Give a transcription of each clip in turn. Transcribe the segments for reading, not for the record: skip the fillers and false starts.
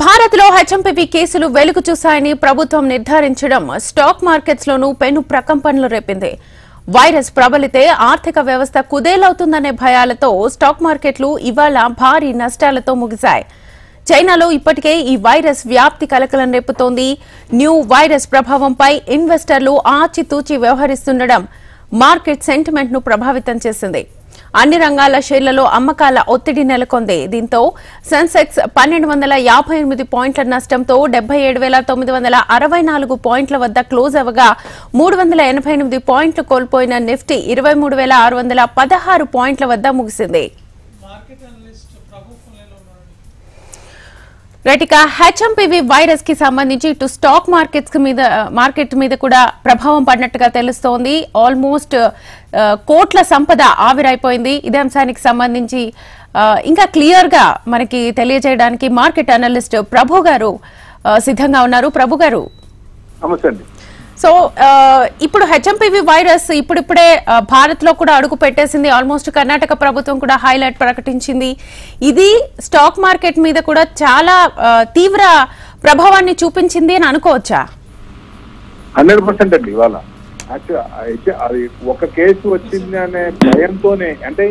భారత్ లో హెచ్ఎంపీవీ కేసులు వెలుగు చూశాయని ప్రభుత్వం నిర్ధారించడం స్టాక్ మార్కెట్స్ లోనూ పెను ప్రకంపనలు రేపింది. వైరస్ ప్రబలితే ఆర్థిక వ్యవస్థ కుదేలవుతుందనే భయాలతో స్టాక్ మార్కెట్లు ఇవాళ భారీ నష్టాలతో ముగిశాయి. చైనాలో ఇప్పటికే ఈ వైరస్ వ్యాప్తి కలకలం రేపుతోంది. న్యూ వైరస్ ప్రభావంపై ఇన్వెస్టర్లు ఆచితూచి వ్యవహరిస్తుండడం మార్కెట్ సెంటిమెంట్ ను ప్రభావితం చేసింది. అన్ని రంగాల షేర్లలో అమ్మకాల ఒత్తిడి నెలకొంది. దీంతో సెన్సెక్స్ 1258 పాయింట్ల నష్టంతో 77,964 పాయింట్ల వద్ద క్లోజ్ అవగా 388 పాయింట్లు కోల్పోయిన నిఫ్టీ 23,616 పాయింట్ల వద్ద ముగిసింది. రైట్, హెచ్ఎంపీవీ వైరస్ కి సంబంధించి ఇటు స్టాక్ మార్కెట్ మీద కూడా ప్రభావం పడినట్టుగా తెలుస్తోంది. ఆల్మోస్ట్ కోట్ల సంపద ఆవిరైపోయింది. ఇదే అంశానికి సంబంధించి ఇంకా క్లియర్ గా మనకి తెలియజేయడానికి మార్కెట్ అనలిస్ట్ ప్రభు గారు సిద్ధంగా ఉన్నారు. ప్రభు గారు నమస్తే అండి. సో ఇప్పుడు హెచ్ఎంపీవీ వైరస్ ఇప్పుడిప్పుడే భారత్ లో కూడా అడుగు పెట్టేసింది. ఆల్మోస్ట్ కర్ణాటక ప్రభుత్వం కూడా హైలైట్ ప్రకటించింది. ఇది స్టాక్ మార్కెట్ మీద కూడా చాలా తీవ్ర ప్రభావాన్ని చూపించింది అని అనుకోవచ్చా? 100% అండి. ఇవాళ అయితే అది ఒక కేసు వచ్చింది అనే భయంతోనే, అంటే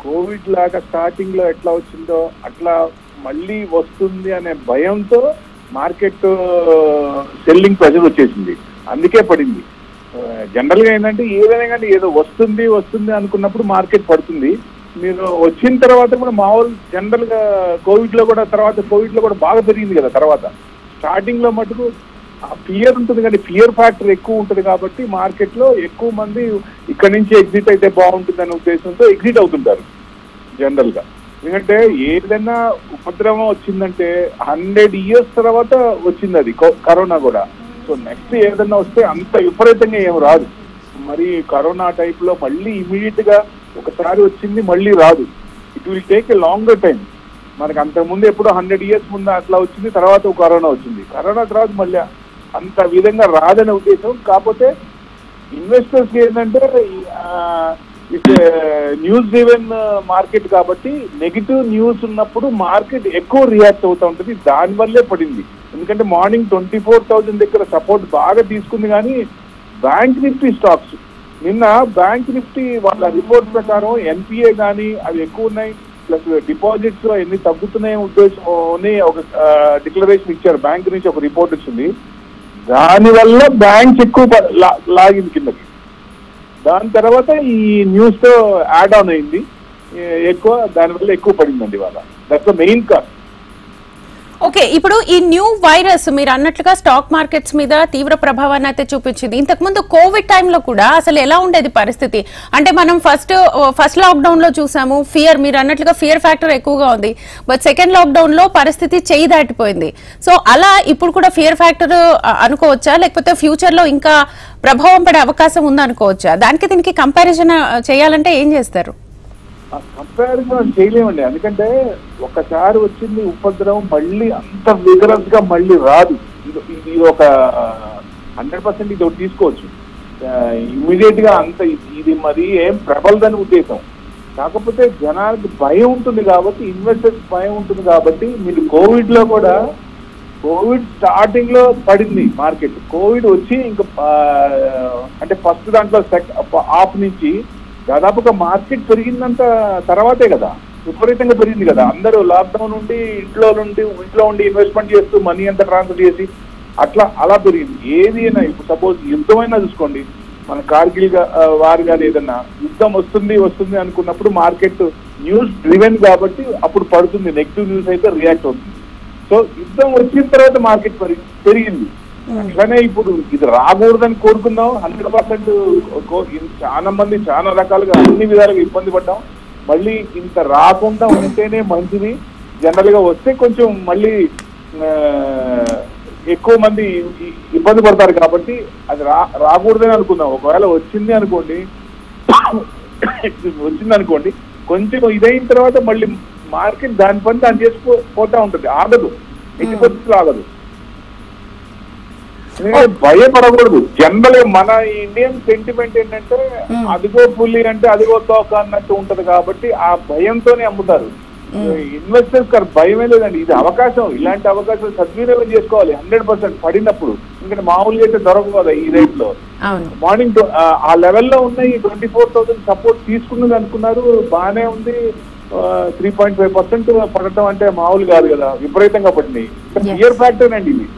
కోవిడ్ లాగా స్టార్టింగ్ లో ఎట్లా వచ్చిందో అట్లా మళ్ళీ వస్తుంది అనే భయంతో మార్కెట్ సెల్లింగ్ ప్రెజర్ వచ్చేసింది. అందుకే పడింది. జనరల్ గా ఏంటంటే ఏదైనా కానీ ఏదో వస్తుంది అనుకున్నప్పుడు మార్కెట్ పడుతుంది. మీరు వచ్చిన తర్వాత కూడా మామూలు జనరల్ గా కోవిడ్ లో కూడా బాగా పెరిగింది కదా. తర్వాత స్టార్టింగ్ లో మటుకు ఫియర్ ఉంటుంది, కానీ ఫియర్ ఫ్యాక్టర్ ఎక్కువ ఉంటుంది కాబట్టి మార్కెట్ లో ఎక్కువ మంది ఇక్కడ నుంచి ఎగ్జిట్ అయితే బాగుంటుంది అనే ఉద్దేశంతో ఎగ్జిట్ అవుతుంటారు జనరల్ గా. ఎందుకంటే ఏదైనా ఉపద్రవం వచ్చిందంటే 100 years తర్వాత వచ్చింది అది కరోనా కూడా. సో నెక్స్ట్ ఏదన్నా వస్తే అంత విపరీతంగా ఏం రాదు. మరి కరోనా టైప్ లో మళ్ళీ ఇమీడియట్ గా ఒకసారి వచ్చింది మళ్ళీ రాదు. It will take a longer time. మనకు అంతకుముందు ఎప్పుడు 100 years ముందు అట్లా వచ్చింది, తర్వాత కరోనా వచ్చింది. కరోనా తర్వాత మళ్ళీ అంత విధంగా రాదనే ఉద్దేశం. కాకపోతే ఇన్వెస్టర్స్ ఏంటంటే ఇట్స్ న్యూస్ డ్రివెన్ మార్కెట్ కాబట్టి నెగిటివ్ న్యూస్ ఉన్నప్పుడు మార్కెట్ ఎక్కువ రియాక్ట్ అవుతూ ఉంటుంది. దానివల్లే పడింది. ఎందుకంటే మార్నింగ్ 24,000 దగ్గర సపోర్ట్ బాగా తీసుకుంది. కానీ బ్యాంక్ నిఫ్టీ స్టాక్స్ నిన్న బ్యాంక్ నిఫ్టీ వాళ్ళ రిపోర్ట్ ప్రకారం ఎన్పిఏ కానీ అవి ఎక్కువ ఉన్నాయి, ప్లస్ డిపాజిట్స్ ఎన్ని తగ్గుతున్నాయి ఉద్దేశం ఒక డిక్లరేషన్ ఇచ్చారు. బ్యాంక్ నుంచి ఒక రిపోర్ట్ వచ్చింది. దానివల్ల బ్యాంక్స్ ఎక్కువ లాగింది కిందకి. దాని తర్వాత ఈ న్యూస్ తో యాడ్ ఆన్ అయింది ఎక్కువ, దానివల్ల ఎక్కువ పడిందండి ఇవాళ. That's the main cause. Okay, ఇప్పుడు ఈ న్యూ వైరస్ మీరు అన్నట్లుగా స్టాక్ మార్కెట్స్ మీద తీవ్ర ప్రభావాన్ని అయితే చూపించింది. ఇంతకుముందు కోవిడ్ టైంలో కూడా అసలు ఎలా ఉండేది పరిస్థితి? అంటే మనం ఫస్ట్ లాక్డౌన్ లో చూసాము, మీరు అన్నట్లుగా ఫియర్ ఫ్యాక్టర్ ఎక్కువగా ఉంది. బట్ సెకండ్ లాక్డౌన్ లో పరిస్థితి చేయి దాటిపోయింది. సో అలా ఇప్పుడు కూడా ఫియర్ ఫ్యాక్టర్ అనుకోవచ్చా, లేకపోతే ఫ్యూచర్ లో ఇంకా ప్రభావం పడే అవకాశం ఉందనుకోవచ్చా? దానికి దీనికి కంపారిజన్ చేయాలంటే ఏం చేస్తారు? కంపారిజన్ చేయలేమండి. ఎందుకంటే ఒకసారి వచ్చింది ఉపద్రవం మళ్ళీ అంత విగరస్ గా మళ్ళీ రాదు. ఇది ఒక 100% ఇది ఒకటి తీసుకోవచ్చు. ఇమీడియట్ గా అంత ఇది మరి ఏం ప్రబలదని ఉద్దేశం. కాకపోతే జనానికి భయం ఉంటుంది కాబట్టి, ఇన్వెస్టర్స్ భయం ఉంటుంది కాబట్టి, మీరు కోవిడ్ లో కూడా కోవిడ్ స్టార్టింగ్ లో పడింది మార్కెట్. కోవిడ్ వచ్చి ఇంకా అంటే ఫస్ట్ దాంట్లో ఆఫ్ నుంచి దాదాపుగా మార్కెట్ పెరిగిందంత తర్వాతే కదా, విపరీతంగా పెరిగింది కదా. అందరూ లాక్డౌన్ నుండి ఇంట్లో ఉండి ఇన్వెస్ట్మెంట్ చేస్తూ మనీ అంతా ట్రాన్స్ఫర్ చేసి అలా పెరిగింది. ఏది అయినా ఇప్పుడు సపోజ్ యుద్ధమైనా చూసుకోండి, మన కార్గిల్ వార్ కానీ ఏదన్నా యుద్ధం వస్తుంది అనుకున్నప్పుడు మార్కెట్ న్యూస్ డ్రివెన్ కాబట్టి అప్పుడు పడుతుంది. నెగిటివ్ న్యూస్ అయితే రియాక్ట్ అవుతుంది. సో యుద్ధం వచ్చిన తర్వాత మార్కెట్ పెరిగింది. అట్లనే ఇప్పుడు ఇది రాకూడదని కోరుకుందాం. 100% చాలా మంది చాలా రకాలుగా అన్ని విధాలుగా ఇబ్బంది పడ్డాం. మళ్ళీ ఇంత రాకుండా ఉంటేనే మంచిది. జనరల్ గా వస్తే కొంచెం మళ్ళీ ఎక్కువ మంది ఇబ్బంది పడతారు కాబట్టి అది రాకూడదని అనుకుందాం. ఒకవేళ వచ్చింది అనుకోండి కొంచెం ఇదైన తర్వాత మళ్ళీ మార్కెట్ దాని పని దాన్ని పోతా ఉంటుంది. ఆగదు, ఎట్టి పరిస్థితులు ఆగదు. భయపడకూడదు. జనరల్ గా మన ఇండియన్ సెంటిమెంట్ ఏంటంటే అదిగో పులి అంటే అదిగో తోక అన్నట్టు ఉంటది కాబట్టి ఆ భయంతోనే అమ్ముతారు. ఇన్వెస్టర్స్ భయమే లేదండి. ఇది అవకాశం, ఇలాంటి అవకాశం సద్వినియోగం చేసుకోవాలి 100% పడినప్పుడు. ఎందుకంటే మామూలుగా అయితే దొరకదు కదా ఈ రేట్ లో. మార్నింగ్ ఆ లెవెల్లో ఉన్న ఈ 24,000 సపోర్ట్ తీసుకున్నది అనుకున్నారు, బాగానే ఉంది. 3.5% పడటం అంటే మామూలు కాదు కదా, విపరీతంగా పడినాయి. ఇయర్ ఫ్యాక్టర్ అండి ఇది.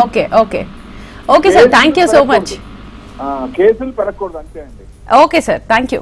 Okay okay okay sir, thank you so much. కేసులు పెరగకూడదు అంతే అండి. Okay sir, thank you.